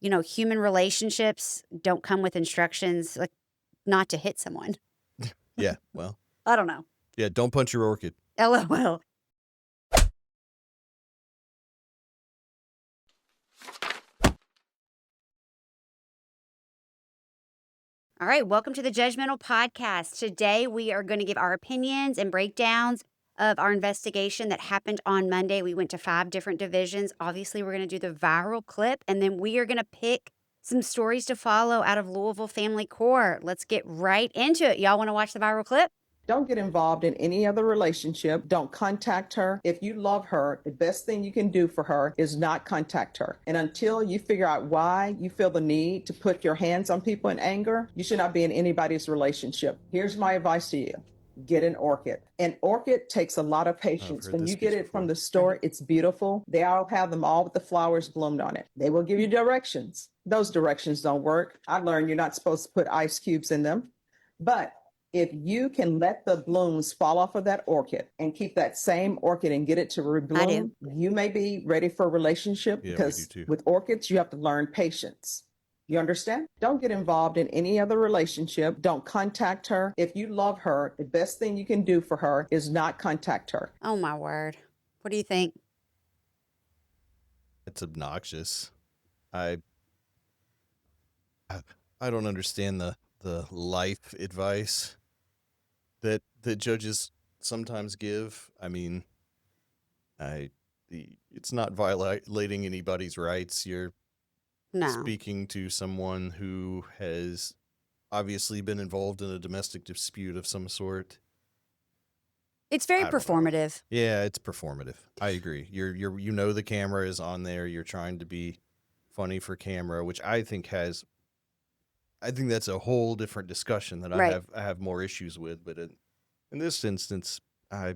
human relationships don't come with instructions like not to hit someone. Yeah, well. I don't know. Yeah, don't punch your orchid. LOL. All right, welcome to the Judgmental Podcast. Today we are going to give our opinions and breakdowns of our investigation that happened on Monday. We went to 5 different divisions. Obviously, we're going to do the viral clip, and then we are going to pick some stories to follow out of Louisville Family Court. Let's get right into it. Y'all want to watch the viral clip? Don't get involved in any other relationship. Don't contact her. If you love her, the best thing you can do for her is not contact her. And until you figure out why you feel the need to put your hands on people in anger, you should not be in anybody's relationship. Here's my advice to you. Get an orchid. An orchid takes a lot of patience. When you get it from the store, it's beautiful. They all have them all with the flowers bloomed on it. They will give you directions. Those directions don't work. I learned you're not supposed to put ice cubes in them. But if you can let the blooms fall off of that orchid and keep that same orchid and get it to rebloom, you may be ready for a relationship because with orchids, you have to learn patience. You understand? Don't get involved in any other relationship. Don't contact her. If you love her, the best thing you can do for her is not contact her. Oh, my word. What do you think? It's obnoxious. I don't understand the life advice that judges sometimes give. I mean, it's not violating anybody's rights. You're speaking to someone who has obviously been involved in a domestic dispute of some sort. It's very performative. Yeah, it's performative. I agree. You the camera is on there. You're trying to be funny for camera, which I think that's a whole different discussion that I have more issues with. But in this instance, I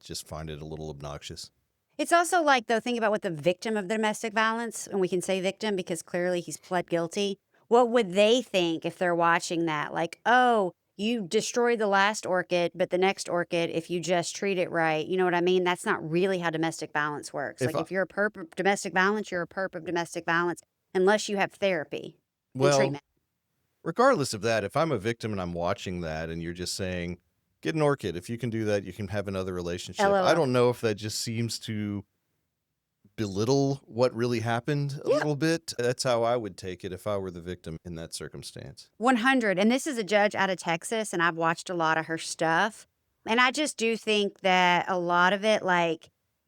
just find it a little obnoxious. It's also like, though, think about what the victim of domestic violence, and we can say victim because clearly he's pled guilty. What would they think if they're watching that? Like, oh, you destroyed the last orchid, but the next orchid, if you just treat it right, you know what I mean? That's not really how domestic violence works. If you're a perp of domestic violence, you're a perp of domestic violence, unless you have therapy and treatment. Regardless of that, if I'm a victim and I'm watching that and you're just saying, get an orchid. If you can do that, you can have another relationship. LOL. I don't know if that just seems to belittle what really happened a little bit. That's how I would take it if I were the victim in that circumstance. 100. And this is a judge out of Texas, and I've watched a lot of her stuff. And I just do think that a lot of it,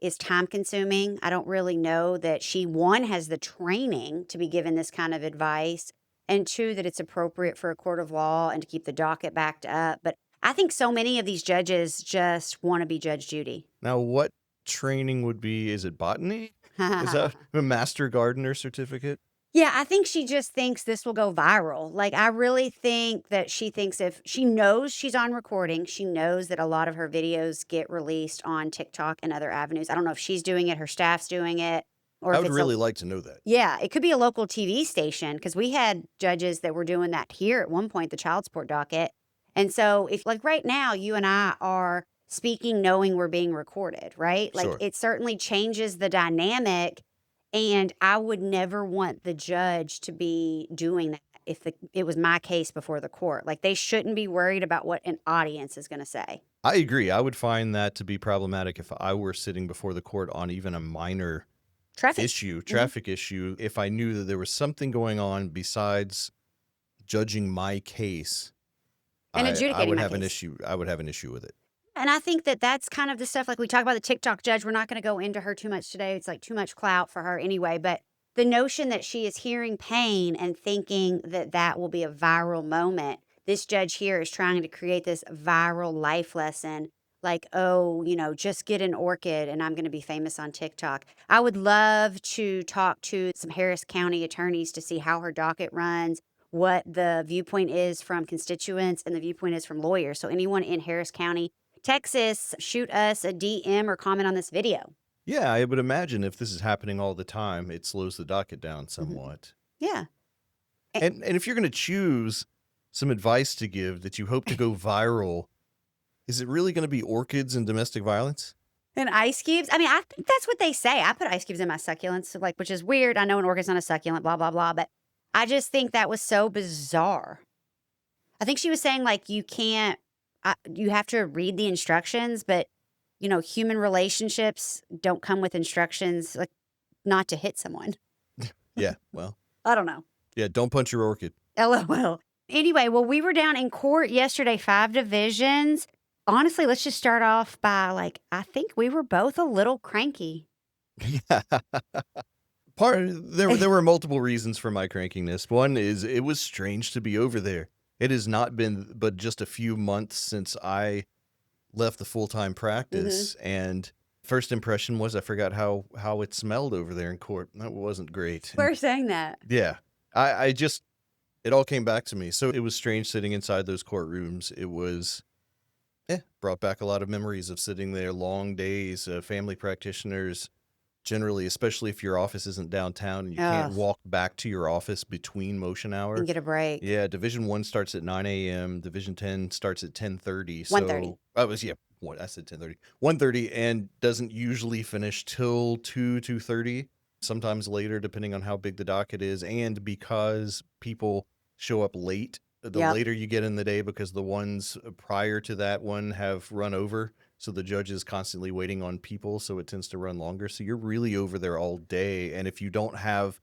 is time consuming. I don't really know that she, 1, has the training to be given this kind of advice, and 2, that it's appropriate for a court of law and to keep the docket backed up. But I think so many of these judges just want to be Judge Judy. Now, what training would be? Is it botany? Is that a master gardener certificate? Yeah, I think she just thinks this will go viral. I really think that she thinks if she knows she's on recording, she knows that a lot of her videos get released on TikTok and other avenues. I don't know if she's doing it, her staff's doing it. Or I would really like to know that. Yeah, it could be a local TV station because we had judges that were doing that here at one point, the child support docket. And so if right now you and I are speaking knowing we're being recorded, right? Sure. It certainly changes the dynamic, and I would never want the judge to be doing that if it was my case before the court. They shouldn't be worried about what an audience is going to say. I agree. I would find that to be problematic if I were sitting before the court on even a minor traffic issue, if I knew that there was something going on besides judging my case. And adjudicating I would my have case. an issue. I would have an issue with it. And I think that that's kind of the stuff, we talk about the TikTok judge. We're not going to go into her too much today. It's too much clout for her anyway. But the notion that she is hearing pain and thinking that that will be a viral moment. This judge here is trying to create this viral life lesson. Just get an orchid and I'm going to be famous on TikTok. I would love to talk to some Harris County attorneys to see how her docket runs, what the viewpoint is from constituents and the viewpoint is from lawyers. So anyone in Harris County, Texas, shoot us a DM or comment on this video. Yeah, I would imagine if this is happening all the time, it slows the docket down somewhat. Yeah. And if you're going to choose some advice to give that you hope to go viral, is it really going to be orchids and domestic violence? And ice cubes? I mean, I think that's what they say. I put ice cubes in my succulents, which is weird. I know an orchid's not a succulent, blah, blah, blah. But I just think that was so bizarre. I think she was saying, like, you have to read the instructions, but, human relationships don't come with instructions, like, not to hit someone. Yeah, well, I don't know. yeah, don't punch your orchid. LOL. Anyway, well, we were down in court yesterday, 5 divisions. Honestly, let's just start off by, like, I think we were both a little cranky. Yeah. There were multiple reasons for my crankiness. One is it was strange to be over there. It has not been but just a few months since I left the full-time practice, and first impression was I forgot how it smelled over there in court. That wasn't great. We're saying that. Yeah. I just it all came back to me. So it was strange sitting inside those courtrooms. It was brought back a lot of memories of sitting there, long days, family practitioners. Generally, especially if your office isn't downtown and you can't Ugh. walk back to your office between motion hour. And get a break. Yeah, Division 1 starts at 9 a.m. Division 10 starts at 10:30. 1:30. So I said 10:30. 1:30 and doesn't usually finish till 2:30, sometimes later depending on how big the docket is, and because people show up late, the Yep. later you get in the day, because the ones prior to that one have run over. So the judge is constantly waiting on people, so it tends to run longer. So you're really over there all day. And if you don't have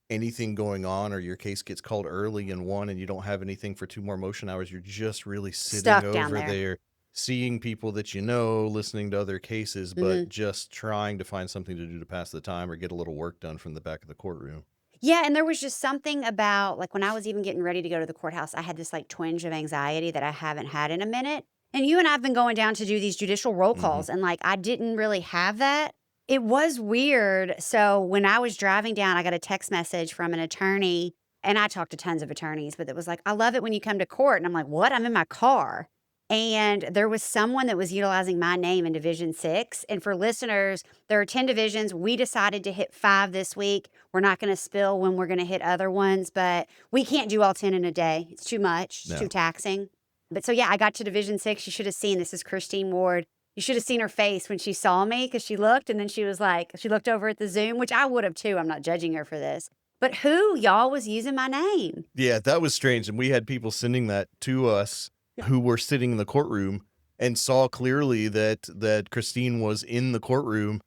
anything going on, or your case gets called early in one and you don't have anything for 2 more motion hours, you're just really sitting Stuck over down there. there, seeing people that you know, listening to other cases, but just trying to find something to do to pass the time or get a little work done from the back of the courtroom. Yeah, and there was just something about, like, when I was even getting ready to go to the courthouse, I had this, like, twinge of anxiety that I haven't had in a minute. And you and I have been going down to do these judicial roll calls, and, like, I didn't really have that. It was weird. So when I was driving down, I got a text message from an attorney, and I talked to tons of attorneys, but it was like, I love it when you come to court. And I'm like, what? I'm in my car. And there was someone that was utilizing my name in Division 6. And for listeners, there are 10 divisions. We decided to hit 5 this week. We're not going to spill when we're going to hit other ones, but we can't do all 10 in a day. It's too much. It's too taxing. But so, yeah, I got to Division 6. You should have seen, this is Christine Ward. You should have seen her face when she saw me, because she looked, and then she was like, she looked over at the Zoom, which I would have too. I'm not judging her for this. But who, y'all, was using my name? Yeah, that was strange. And we had people sending that to us who were sitting in the courtroom and saw clearly that Christine was in the courtroom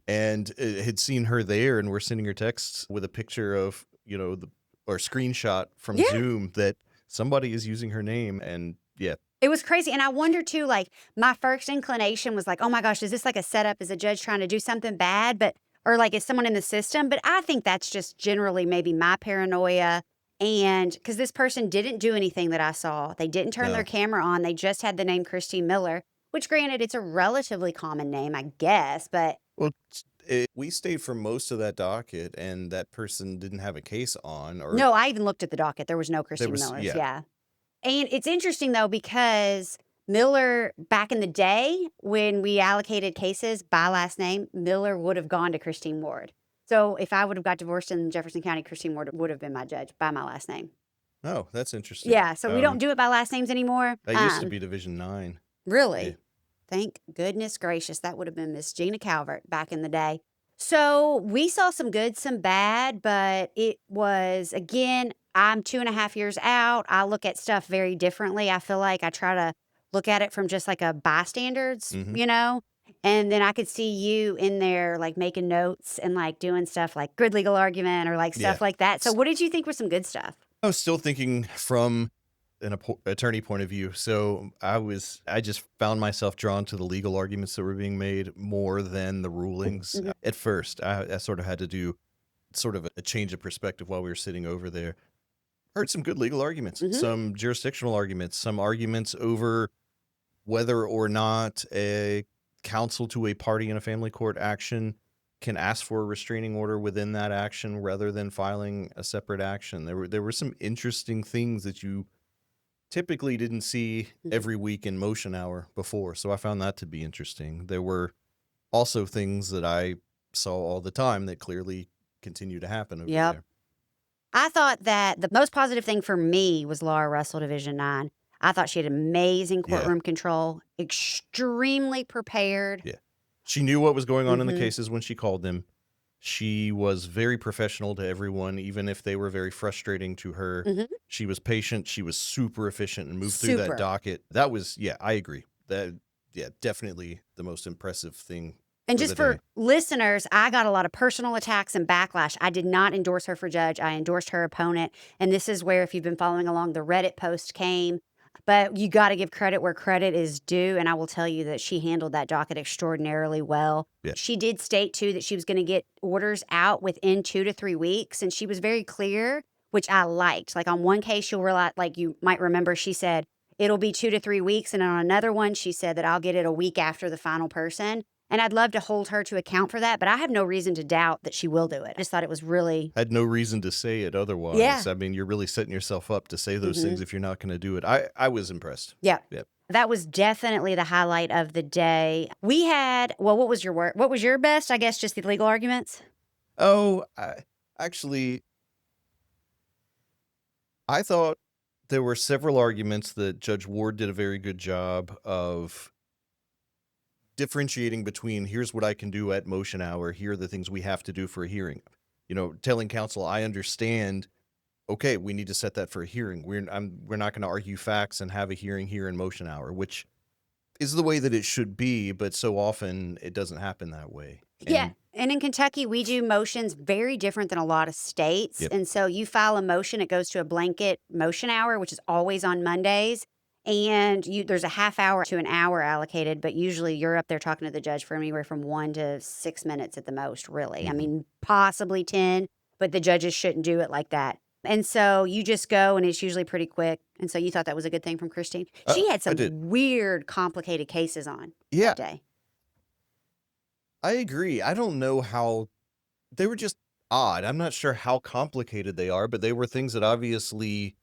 and had seen her there, and were sending her texts with a picture of, or screenshot from Zoom that somebody is using her name. And yeah. It was crazy. And I wonder too, like, my first inclination was like, oh my gosh, is this like a setup? Is a judge trying to do something bad? Or like, is someone in the system? But I think that's just generally maybe my paranoia. And because this person didn't do anything that I saw, they didn't turn their camera on. They just had the name Christine Miller, which granted, it's a relatively common name, I guess. But well, we stayed for most of that docket, and that person didn't have a case on. Or no, I even looked at the docket. There was no Christine Millers. Yeah. And it's interesting, though, because Miller, back in the day when we allocated cases by last name, Miller would have gone to Christine Ward. So if I would have got divorced in Jefferson County, Christine Ward would have been my judge by my last name. Oh, that's interesting. Yeah, so we don't do it by last names anymore. That used to be Division 9. Really? Yeah. Thank goodness gracious. That would have been Miss Gina Calvert back in the day. So we saw some good, some bad, but it was, again, I'm 2.5 years out. I look at stuff very differently. I feel like I try to look at it from just like a bystander's, and then I could see you in there like making notes and like doing stuff like good legal argument or like stuff like that. So what did you think was some good stuff? I was still thinking from an attorney point of view. So I just found myself drawn to the legal arguments that were being made more than the rulings. At first, I sort of had to do sort of a change of perspective while we were sitting over there. Heard some good legal arguments, some jurisdictional arguments, some arguments over whether or not a counsel to a party in a family court action can ask for a restraining order within that action rather than filing a separate action. There were some interesting things that you typically didn't see every week in motion hour before. So I found that to be interesting. There were also things that I saw all the time that clearly continue to happen over there. I thought that the most positive thing for me was Laura Russell, Division 9. I thought she had amazing courtroom control, extremely prepared. Yeah. She knew what was going on in the cases when she called them. She was very professional to everyone, even if they were very frustrating to her. Mhm. She was patient. She was super efficient and moved through that Super. docket. That was, yeah, I agree. That, yeah, definitely the most impressive thing And for the just for day. listeners, I got a lot of personal attacks and backlash. I did not endorse her for judge. I endorsed her opponent. And this is where, if you've been following along, the Reddit post came. But you got to give credit where credit is due. And I will tell you that she handled that docket extraordinarily well. Yeah. She did state, too, that she was going to get orders out within 2 to 3 weeks. And she was very clear, which I liked. Like on one case, you'll realize, like you might remember, she said, it'll be 2 to 3 weeks. And on another one, she said that I'll get it a week after the final person. And I'd love to hold her to account for that, but I have no reason to doubt that she will do it. I just thought it was really, Had no reason to say it otherwise. Yeah. I mean, you're really setting yourself up to say those Mhm. things if you're not going to do it. I was impressed. yeah. Yep. That was definitely the highlight of the day. We had, well, what was your work? What was your best? I guess just the legal arguments. Oh, actually, I thought there were several arguments that Judge Ward did a very good job of differentiating between here's what I can do at motion hour, here are the things we have to do for a hearing. You know, telling counsel, I understand, okay, we need to set that for a hearing. We're not going to argue facts and have a hearing here in motion hour, which is the way that it should be, but so often it doesn't happen that way. Yeah. And in Kentucky, we do motions very different than a lot of states. Yep. And so you file a motion, it goes to a blanket motion hour, which is always on Mondays. And there's a half hour to an hour allocated, but usually you're up there talking to the judge for anywhere from 1 to 6 minutes at the most, really. I Mhm. mean, possibly 10, but the judges shouldn't do it like that. And so you just go, and it's usually pretty quick. And so you thought that was a good thing from Christine. She had I some did. weird, complicated cases on Yeah, that day. I agree. I don't know how they were just odd. I'm not sure how complicated they are, but they were things that obviously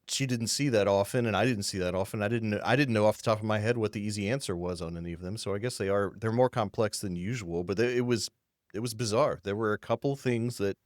she didn't see that often, and I didn't see that often. I didn't know off the top of my head what the easy answer was on any of them. So I guess they're more complex than usual, but it was bizarre. There were a couple things that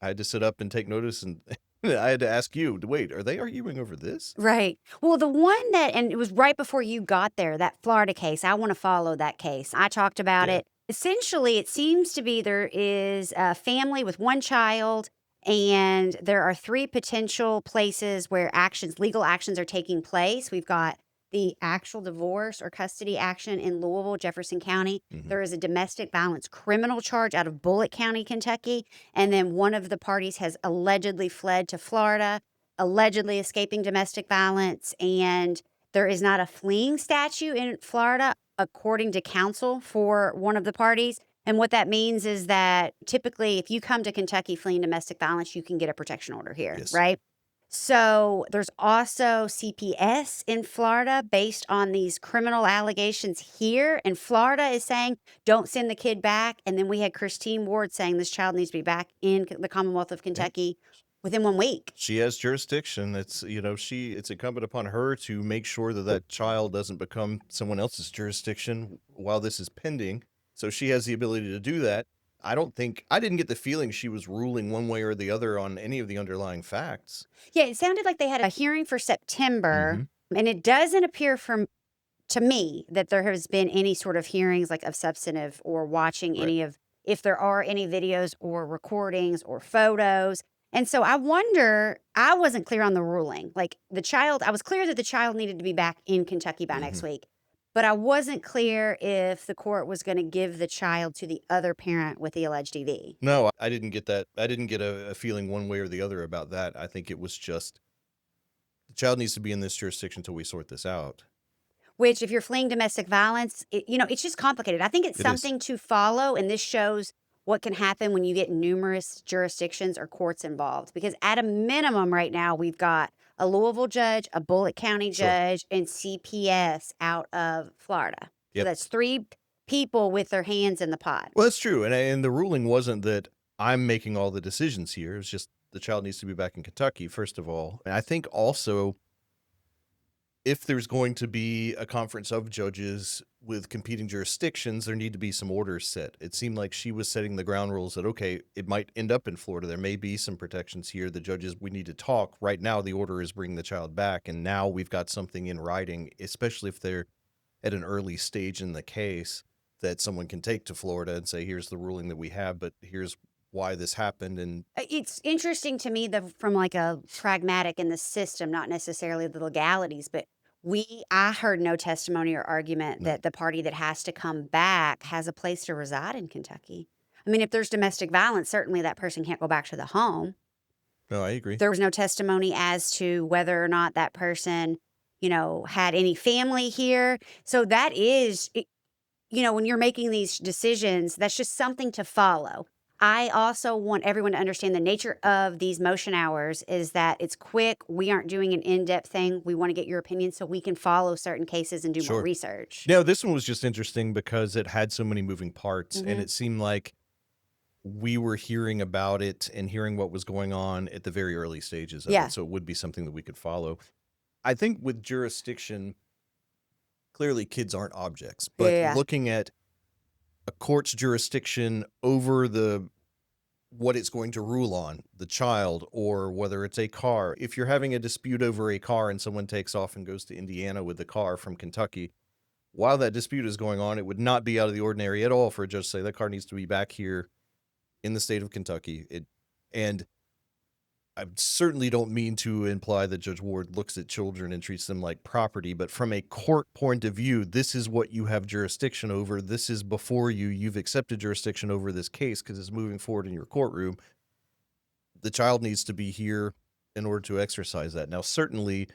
I had to sit up and take notice, and I had to ask you, wait, are they arguing over this? Right. Well, the one that, and it was right before you got there, that Florida case, I want to follow that case. I talked about Yeah. it. Essentially, it seems to be there is a family with one child, and there are 3 potential places where legal actions are taking place. We've got the actual divorce or custody action in Louisville, Jefferson County. Mhm. There is a domestic violence criminal charge out of Bullitt County, Kentucky. And then one of the parties has allegedly fled to Florida, allegedly escaping domestic violence, and there is not a fleeing statute in Florida, according to counsel for one of the parties. And what that means is that typically, if you come to Kentucky fleeing domestic violence, you can get a protection order here, Yes. right? So there's also CPS in Florida based on these criminal allegations here. And Florida is saying, don't send the kid back. And then we had Christine Ward saying this child needs to be back in the Commonwealth of Kentucky within 1 week. She has jurisdiction. It's, it's incumbent upon her to make sure that that child doesn't become someone else's jurisdiction while this is pending. So she has the ability to do that. I didn't get the feeling she was ruling one way or the other on any of the underlying facts. Yeah, it sounded like they had a hearing for September, Mhm. and it doesn't appear to me that there has been any sort of hearings like of substantive or watching Right. any of, if there are any videos or recordings or photos. And so I wonder, I wasn't clear on the ruling. Like I was clear that the child needed to be back in Kentucky by next week, but I wasn't clear if the court was going to give the child to the other parent with the alleged EV. No, I didn't get that. I didn't get a feeling one way or the other about that. I think it was just the child needs to be in this jurisdiction until we sort this out. Which, if you're fleeing domestic violence, it's just complicated. I think it's It is. something to follow, and this shows what can happen when you get numerous jurisdictions or courts involved. Because at a minimum right now, we've got a Louisville judge, a Bullitt County Sure. judge, and CPS out of Florida. Yep. So that's 3 people with their hands in the pot. Well, that's true. And the ruling wasn't that I'm making all the decisions here. It's just the child needs to be back in Kentucky, first of all. And I think also, if there's going to be a conference of judges with competing jurisdictions, there need to be some orders set. It seemed like she was setting the ground rules that, okay, it might end up in Florida. There may be some protections here. The judges, we need to talk. Right now, the order is bring the child back. And now we've got something in writing, especially if they're at an early stage in the case. that someone can take to Florida and say, here's the ruling that we have, but here's why this happened. And It's interesting to me from like a pragmatic in the system, not necessarily the legalities, but I heard no testimony or argument no, that the party that has to come back has a place to reside in Kentucky. I mean, if there's domestic violence, certainly that person can't go back to the home. no, I agree. There was no testimony as to whether or not that person, had any family here. So that is, when you're making these decisions, that's just something to follow. I also want everyone to understand the nature of these motion hours is that it's quick. We aren't doing an in-depth thing. We want to get your opinion so we can follow certain cases and do more Sure. research. Now, this one was just interesting because it had so many moving parts, and Mhm. it seemed like we were hearing about it and hearing what was going on at the very early stages of Yeah. it. So it would be something that we could follow. I think with jurisdiction, clearly kids aren't objects, but Yeah. looking at a court's jurisdiction over what it's going to rule on, the child, or whether it's a car. If you're having a dispute over a car and someone takes off and goes to Indiana with the car from Kentucky, while that dispute is going on, it would not be out of the ordinary at all for a judge to say that car needs to be back here in the state of Kentucky. And I certainly don't mean to imply that Judge Ward looks at children and treats them like property, but from a court point of view, this is what you have jurisdiction over. This is before you. You've accepted jurisdiction over this case because it's moving forward in your courtroom. The child needs to be here in order to exercise that. Now, certainly,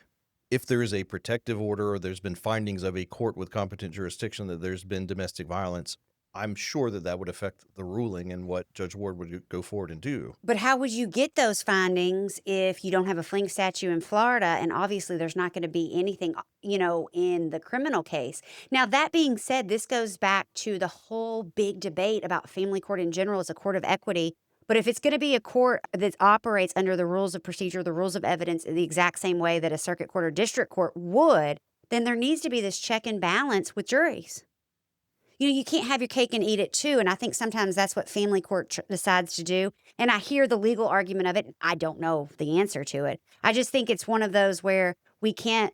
if there is a protective order or there's been findings of a court with competent jurisdiction that there's been domestic violence, I'm sure that would affect the ruling and what Judge Ward would go forward and do. But how would you get those findings if you don't have a fling statute in Florida? And obviously, there's not going to be anything, in the criminal case. Now, that being said, this goes back to the whole big debate about family court in general as a court of equity. But if it's going to be a court that operates under the rules of procedure, the rules of evidence in the exact same way that a circuit court or district court would, then there needs to be this check and balance with juries. You can't have your cake and eat it too. And I think sometimes that's what family court decides to do. And I hear the legal argument of it. I don't know the answer to it. I just think it's one of those where we can't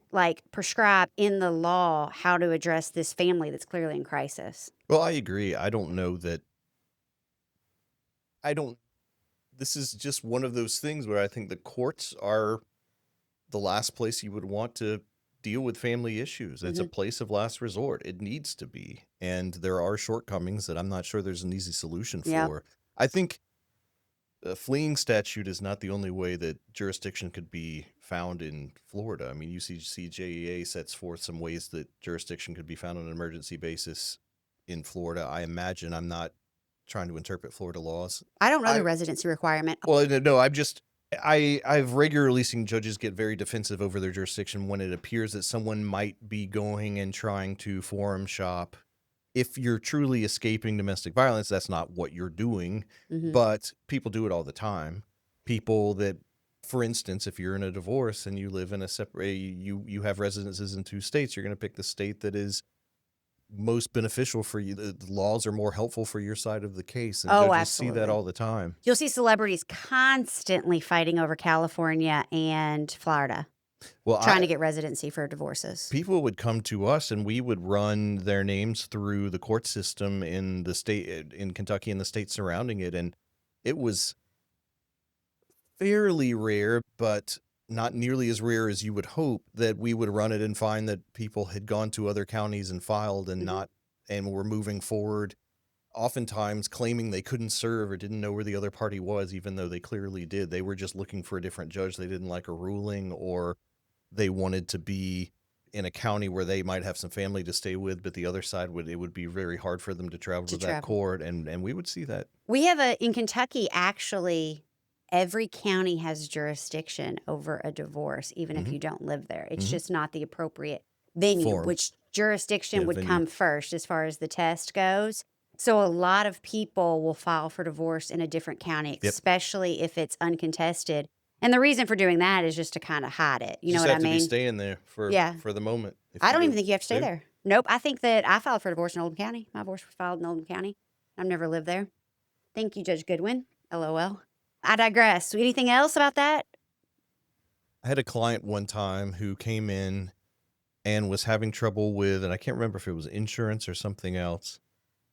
prescribe in the law how to address this family that's clearly in crisis. Well, I agree. I don't know that. This is just one of those things where I think the courts are the last place you would want to deal with family issues. It's a place of last resort. It needs to be. And there are shortcomings that I'm not sure there's an easy solution for. Yep. I think a fleeing statute is not the only way that jurisdiction could be found in Florida. I mean, UCCJEA sets forth some ways that jurisdiction could be found on an emergency basis in Florida. I imagine, I'm not trying to interpret Florida laws. I don't know the residency requirement. Well, no, I've regularly seen judges get very defensive over their jurisdiction when it appears that someone might be going and trying to forum shop. If you're truly escaping domestic violence, that's not what you're doing, but people do it all the time. People that, for instance, if you're in a divorce and you live in a separate, you have residences in two states, you're going to pick the state that is most beneficial for you. The laws are more helpful for your side of the case. And judges Absolutely. see that all the time. You'll see celebrities constantly fighting over California and Florida, trying to get residency for divorces. People would come to us and we would run their names through the court system in the state, in Kentucky and the states surrounding it. And it was fairly rare, but not nearly as rare as you would hope, that we would run it and find that people had gone to other counties and filed and and were moving forward, oftentimes claiming they couldn't serve or didn't know where the other party was, even though they clearly did. They were just looking for a different judge. They didn't like a ruling, or they wanted to be in a county where they might have some family to stay with, but the other side it would be very hard for them to travel to that court. And we would see that. We have in Kentucky, actually, every county has jurisdiction over a divorce, even if you don't live there. It's just not the appropriate venue, which jurisdiction would come first as far as the test goes. So a lot of people will file for divorce in a different county, especially if it's uncontested. And the reason for doing that is just to kind of hide it. You know what I mean? You have to be staying there for the moment. I don't even think you have to stay there. Nope. I think that I filed for divorce in Oldham County. My divorce was filed in Oldham County. I've never lived there. Thank you, Judge Goodwin. LOL. I digress. Anything else about that? I had a client one time who came in and was having trouble with, and I can't remember if it was insurance or something else.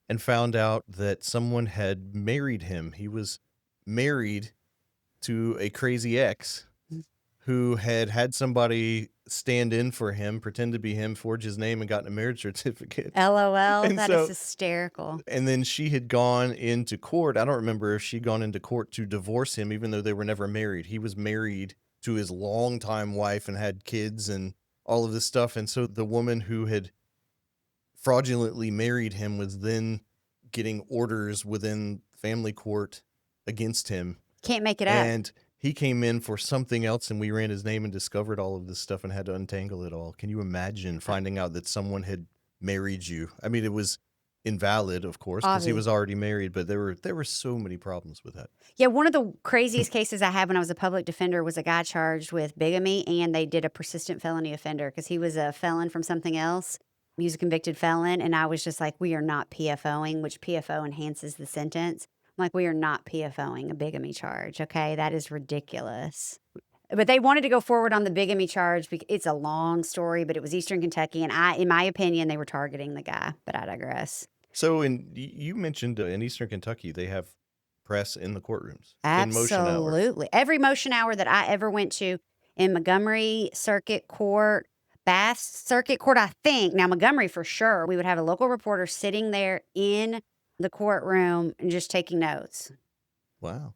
and found out that someone had married him. He was married to a crazy ex who had somebody stand in for him, pretend to be him, forge his name, and gotten a marriage certificate. LOL. And That is so, hysterical. and then she had gone into court. I don't remember if she'd gone into court to divorce him, even though they were never married. He was married to his longtime wife and had kids and all of this stuff. And so the woman who had fraudulently married him was then getting orders within family court against him. Can't make it up. And he came in for something else, and we ran his name and discovered all of this stuff and had to untangle it all. Can you imagine finding out that someone had married you? I mean, it was invalid, of course, because he Obvi. was already married, but there were so many problems with that. Yeah, one of the craziest cases I had when I was a public defender was a guy charged with bigamy, and they did a persistent felony offender because he was a felon from something else. He was a convicted felon, and I was just like, we are not PFOing, which PFO enhances the sentence. I'm like, we are not PFOing a bigamy charge, okay? That is ridiculous. But they wanted to go forward on the bigamy charge. It's a long story, but it was Eastern Kentucky, and in my opinion, they were targeting the guy, but I digress. So, you mentioned in Eastern Kentucky, they have press in the courtrooms. In motion hour. Absolutely. Every motion hour that I ever went to in Montgomery Circuit Court, Bath Circuit Court, I think, now Montgomery for sure, we would have a local reporter sitting there in the courtroom and just taking notes. Wow.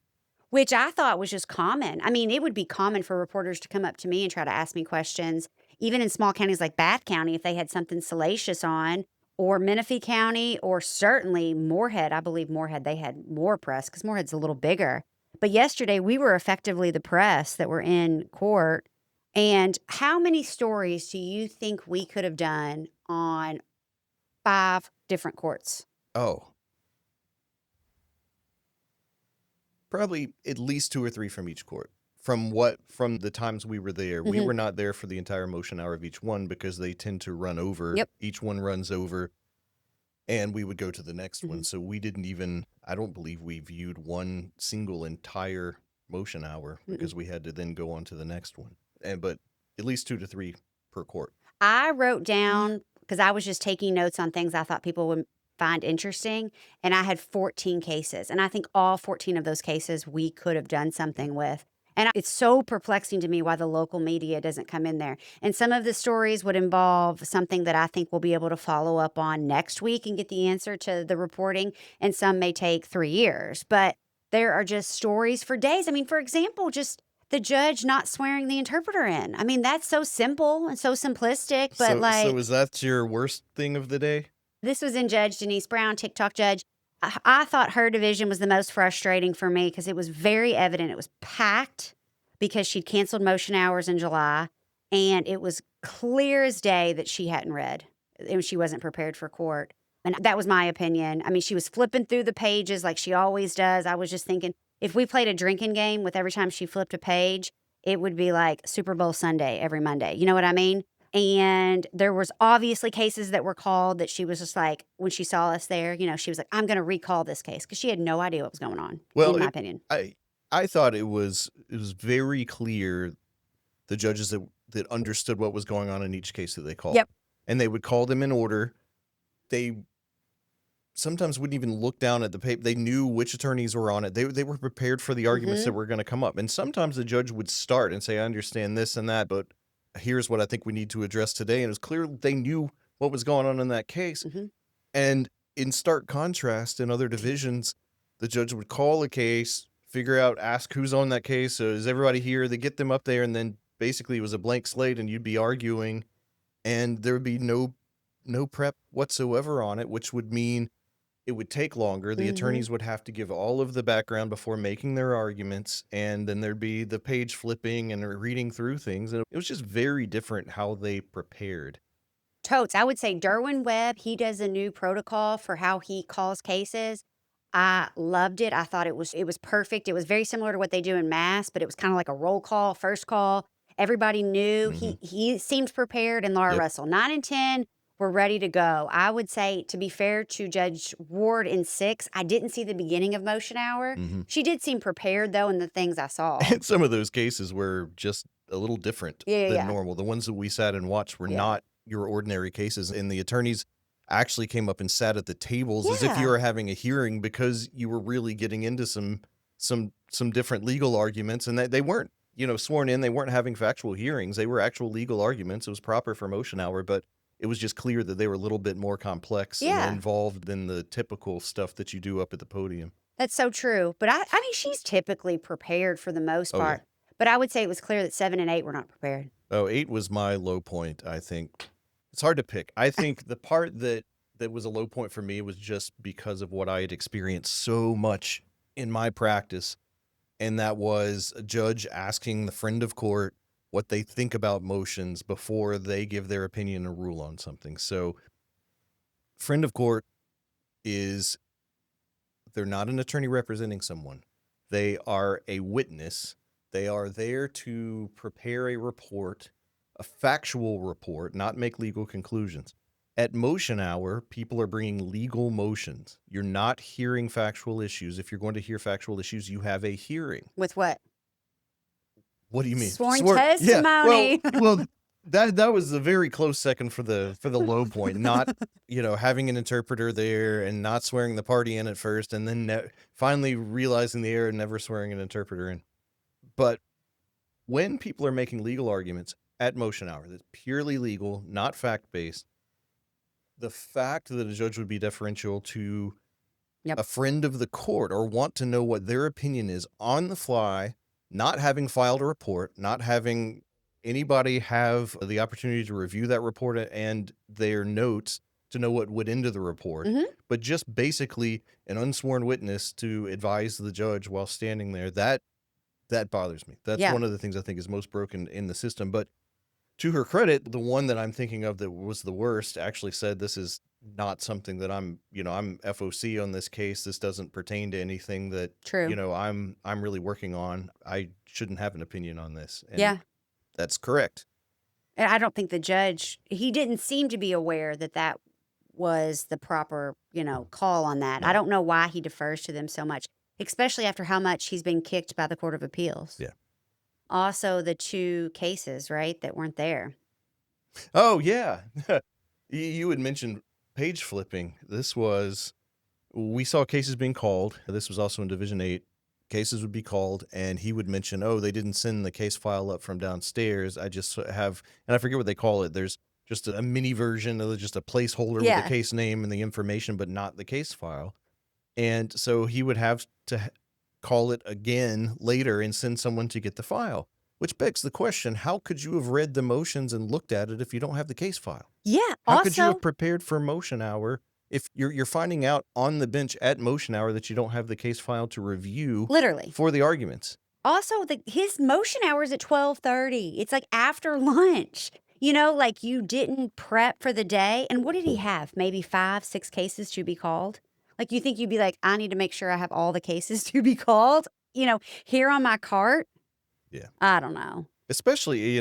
Which I thought was just common. I mean, it would be common for reporters to come up to me and try to ask me questions, even in small counties like Bath County, if they had something salacious on, or Menifee County, or certainly Moorhead. I believe Moorhead, they had more press because Moorhead's a little bigger. But yesterday, we were effectively the press that were in court. And how many stories do you think we could have done on 5 different courts? Oh. Probably at least 2 or 3 from each court. From the times we were there, we were not there for the entire motion hour of each one because they tend to run over. Yep. Each one runs over, and we would go to the next one. So we didn't even, I don't believe we viewed one single entire motion hour because we had to then go on to the next one. But at least 2 to 3 per court. I wrote down, because I was just taking notes on things I thought people would find interesting, and I had 14 cases. And I think all 14 of those cases we could have done something with. And it's so perplexing to me why the local media doesn't come in there. And some of the stories would involve something that I think we'll be able to follow up on next week and get the answer to the reporting. And some may take 3 years. But there are just stories for days. I mean, for example, just the judge not swearing the interpreter in. I mean, that's so simple and so simplistic. But so is that your worst thing of the day? This was in Judge Denise Brown, TikTok judge. I thought her division was the most frustrating for me because it was very evident. It was packed because she'd canceled motion hours in July, and it was clear as day that she hadn't read and she wasn't prepared for court. And that was my opinion. I mean, she was flipping through the pages like she always does. I was just thinking, if we played a drinking game with every time she flipped a page, it would be like Super Bowl Sunday every Monday. You know what I mean? And there was obviously cases that were called that she was just like, when she saw us there, she was like, I'm going to recall this case because she had no idea what was going on, in my opinion. I thought it was very clear the judges that understood what was going on in each case that they called. Yep. And they would call them in order. They sometimes wouldn't even look down at the paper. They knew which attorneys were on it. They were prepared for the arguments that were going to come up. And sometimes the judge would start and say, I understand this and that, but here's what I think we need to address today. And it was clear they knew what was going on in that case. And in stark contrast, in other divisions, the judge would call a case, figure out, ask who's on that case. So is everybody here? They get them up there, and then basically it was a blank slate, and you'd be arguing, and there would be no prep whatsoever on it, which would mean it would take longer. The attorneys would have to give all of the background before making their arguments, and then there'd be the page flipping and reading through things. And it was just very different how they prepared. Totes. I would say Derwin Webb, he does a new protocol for how he calls cases. I loved it. I thought it was perfect. It was very similar to what they do in Mass, but it was kind of like a roll call, first call. Everybody knew. He seemed prepared. And Laura Russell, 9 and 10 were ready to go. I would say, to be fair to Judge Ward in 6, I didn't see the beginning of motion hour. She did seem prepared, though, in the things I saw. And some of those cases were just a little different than normal. The ones that we sat and watched were not your ordinary cases. And the attorneys, actually came up and sat at the tables as if you Yeah. were having a hearing, because you were really getting into some different legal arguments, and that they weren't, sworn in. They weren't having factual hearings. They were actual legal arguments. It was proper for motion hour, but it was just clear that they were a little bit more complex and Yeah. involved than the typical stuff that you do up at the podium. That's so true. But I mean, she's typically prepared for the most Oh, yeah. part. But I would say it was clear that 7 and 8 were not prepared. Oh, 8 was my low point, I think. It's hard to pick. I think the part that was a low point for me was just because of what I had experienced so much in my practice, and that was a judge asking the friend of court what they think about motions before they give their opinion or rule on something. So, friend of court they're not an attorney representing someone. They are a witness. They are there to prepare a report, a factual report, not make legal conclusions. At motion hour, people are bringing legal motions. You're not hearing factual issues. If you're going to hear factual issues, you have a hearing. With what? What do you mean? Sworn Yeah. testimony. Well, that was a very close second for the low point. Not having an interpreter there and not swearing the party in at first, and then finally realizing the error and never swearing an interpreter in. But when people are making legal arguments at motion hour, that's purely legal, not fact-based, the fact that a judge would be deferential to Yep. a friend of the court or want to know what their opinion is on the fly, not having filed a report, not having anybody have the opportunity to review that report and their notes to know what went into the report, but just basically an unsworn witness to advise the judge while standing there, that bothers me. That's Yeah. one of the things I think is most broken in the system. But to her credit, the one that I'm thinking of that was the worst actually said, this is not something that I'm FOC on this case. This doesn't pertain to anything that, True. I'm really working on. I shouldn't have an opinion on this. And Yeah. that's correct. And I don't think the judge, he didn't seem to be aware that that was the proper, call on that. No. I don't know why he defers to them so much, especially after how much he's been kicked by the Court of Appeals. Yeah. Also, the 2 cases, right, that weren't there. Oh, yeah. You had mentioned page flipping. We saw cases being called. This was also in Division 8. Cases would be called, and he would mention, oh, they didn't send the case file up from downstairs. I just have, and I forget what they call it. There's just a mini version of just a placeholder with the case name and the information, but not the case file. And so he would have to call it again later and send someone to get the file, which begs the question, how could you have read the motions and looked at it if you don't have the case file? Yeah. How could you have prepared for motion hour if you're finding out on the bench at motion hour that you don't have the case file to review literally for the arguments? Also, his motion hour is at 12:30. It's like after lunch. Like you didn't prep for the day. And what did he have? Maybe 5, 6 cases to be called? Like, you think you'd be like, I need to make sure I have all the cases to be called, here on my cart? Yeah. I don't know. Especially,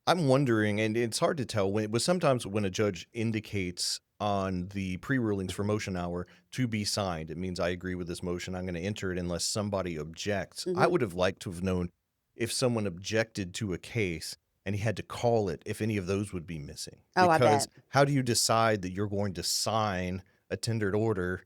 I'm wondering, and it's hard to tell, sometimes when a judge indicates on the pre-rulings for motion hour to be signed, it means I agree with this motion. I'm going to enter it unless somebody objects. I would have liked to have known if someone objected to a case and he had to call it, if any of those would be missing. Oh, I bet. Because how do you decide that you're going to sign a tendered order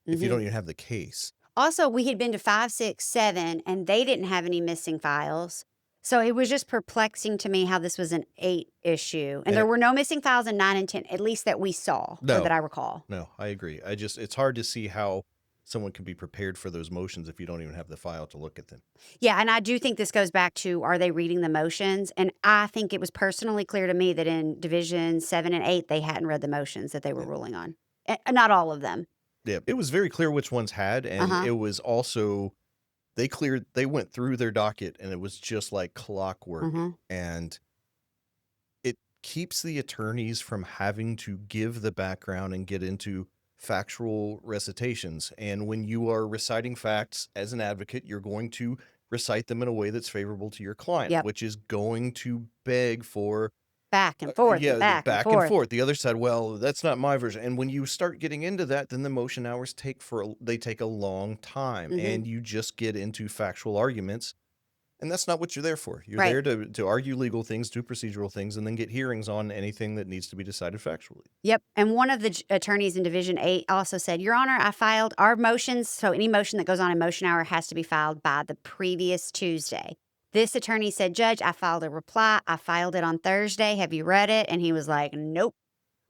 if you don't even have the case? Also, we had been to 5, 6, 7, and they didn't have any missing files. So it was just perplexing to me how this was an 8 issue. And there were no missing files in 9 and 10, at least that we saw, or that I recall. No, I agree. It's hard to see how someone can be prepared for those motions if you don't even have the file to look at them. Yeah, and I do think this goes back to, are they reading the motions? And I think it was personally clear to me that in Division 7 and 8, they hadn't read the motions that they were ruling on. Not all of them. Yeah, it was very clear which ones had, and it was also, they went through their docket, and it was just like clockwork. And it keeps the attorneys from having to give the background and get into factual recitations. And when you are reciting facts as an advocate, you're going to recite them in a way that's favorable to your client, which is going to beg for back and forth. back and forth. The other side, well, that's not my version. And when you start getting into that, then the motion hours take a long time, and you just get into factual arguments And that's not what you're there for. You're Right. there to argue legal things, do procedural things, and then get hearings on anything that needs to be decided factually. Yep. And one of the attorneys in Division 8 also said, Your Honor, I filed our motions. So any motion that goes on in motion hour has to be filed by the previous Tuesday. This attorney said, Judge, I filed a reply. I filed it on Thursday. Have you read it? And he was like, Nope.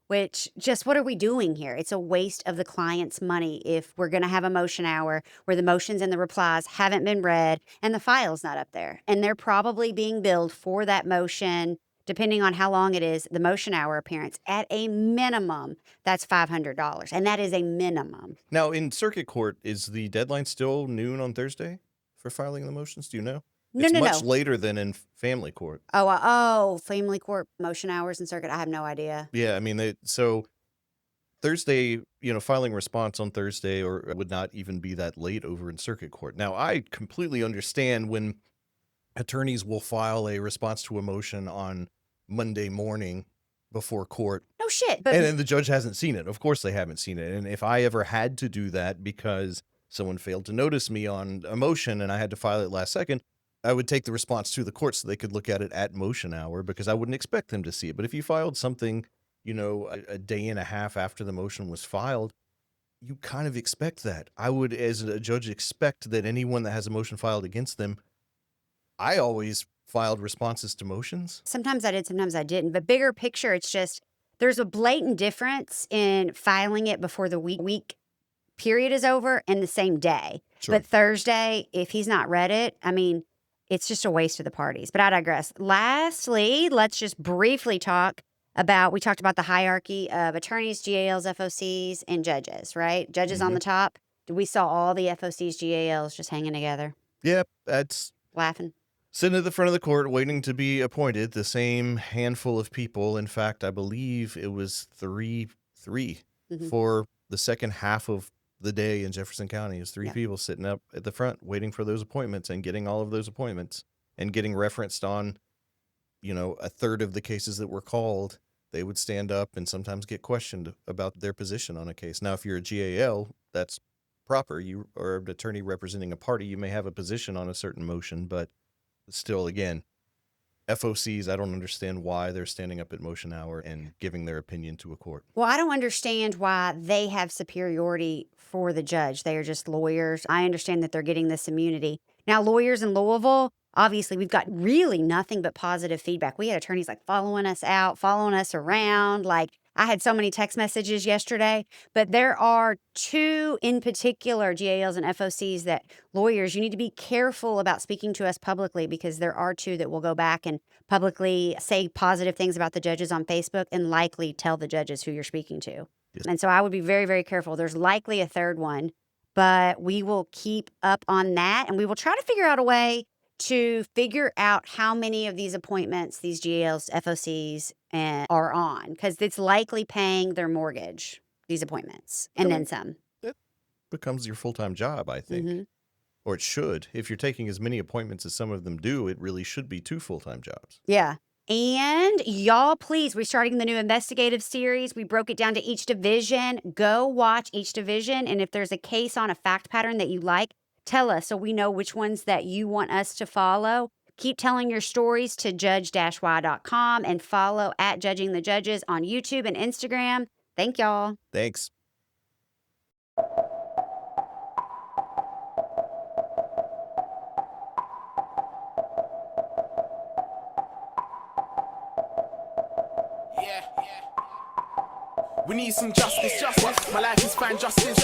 Which, just what are we doing here? It's a waste of the client's money if we're going to have a motion hour where the motions and the replies haven't been read and the file's not up there. And they're probably being billed for that motion, depending on how long it is, the motion hour appearance. At a minimum, that's $500. And that is a minimum. Now, in circuit court, is the deadline still noon on Thursday for filing the motions? Do you know? No, It's no, much no. later than in family court. Oh, family court motion hours and circuit. I have no idea. Yeah, I mean, so Thursday, filing response on Thursday or would not even be that late over in circuit court. Now, I completely understand when attorneys will file a response to a motion on Monday morning before court. No shit. But And then the judge hasn't seen it. Of course they haven't seen it. And if I ever had to do that because someone failed to notice me on a motion and I had to file it last second, I would take the response to the court so they could look at it at motion hour because I wouldn't expect them to see it. But if you filed something, a day and a half after the motion was filed, you kind of expect that. I would, as a judge, expect that anyone that has a motion filed against them, I always filed responses to motions. sometimes I did, sometimes I didn't. But bigger picture, it's just there's a blatant difference in filing it before the week period is over and the same day. Sure. But Thursday, if he's not read it, I mean, it's just a waste of the parties. But I digress. Lastly, let's just briefly talk about, we talked about the hierarchy of attorneys, GALs, FOCs, and judges, right? Judges on the top. We saw all the FOCs, GALs just hanging together, Yep, that's laughing. sitting at the front of the court waiting to be appointed, the same handful of people. In fact, I believe it was three Mhm. for the second half of the day in Jefferson County. Is three Yeah. people sitting up at the front waiting for those appointments and getting all of those appointments and getting referenced on, a third of the cases that were called. They would stand up and sometimes get questioned about their position on a case. Now, if you're a GAL, that's proper. You are an attorney representing a party. You may have a position on a certain motion, but still, again, FOCs, I don't understand why they're standing up at motion hour and giving their opinion to a court. Well, I don't understand why they have superiority for the judge. They are just lawyers. I understand that they're getting this immunity. Now, lawyers in Louisville, obviously, we've got really nothing but positive feedback. We had attorneys like following us out, following us around. Like, I had so many text messages yesterday, but there are two in particular, GALs and FOCs, that lawyers, you need to be careful about speaking to us publicly because there are two that will go back and publicly say positive things about the judges on Facebook and likely tell the judges who you're speaking to. Yes. And so I would be very, very careful. There's likely a third one, but we will keep up on that and we will try to figure out a way to figure out how many of these appointments these GALs, FOCs, are on, because it's likely paying their mortgage, these appointments, and then some. That becomes your full-time job, I think. Mhm. Or it should. If you're taking as many appointments as some of them do, it really should be 2 full-time jobs. Yeah. And y'all, please, we're starting the new investigative series. We broke it down to each division. Go watch each division. And if there's a case on a fact pattern that you like, tell us so we know which ones that you want us to follow. Keep telling your stories to judge-y.com and follow at Judging the Judges on YouTube and Instagram. Thank y'all. Thanks. We need some justice. My life is fine, justice.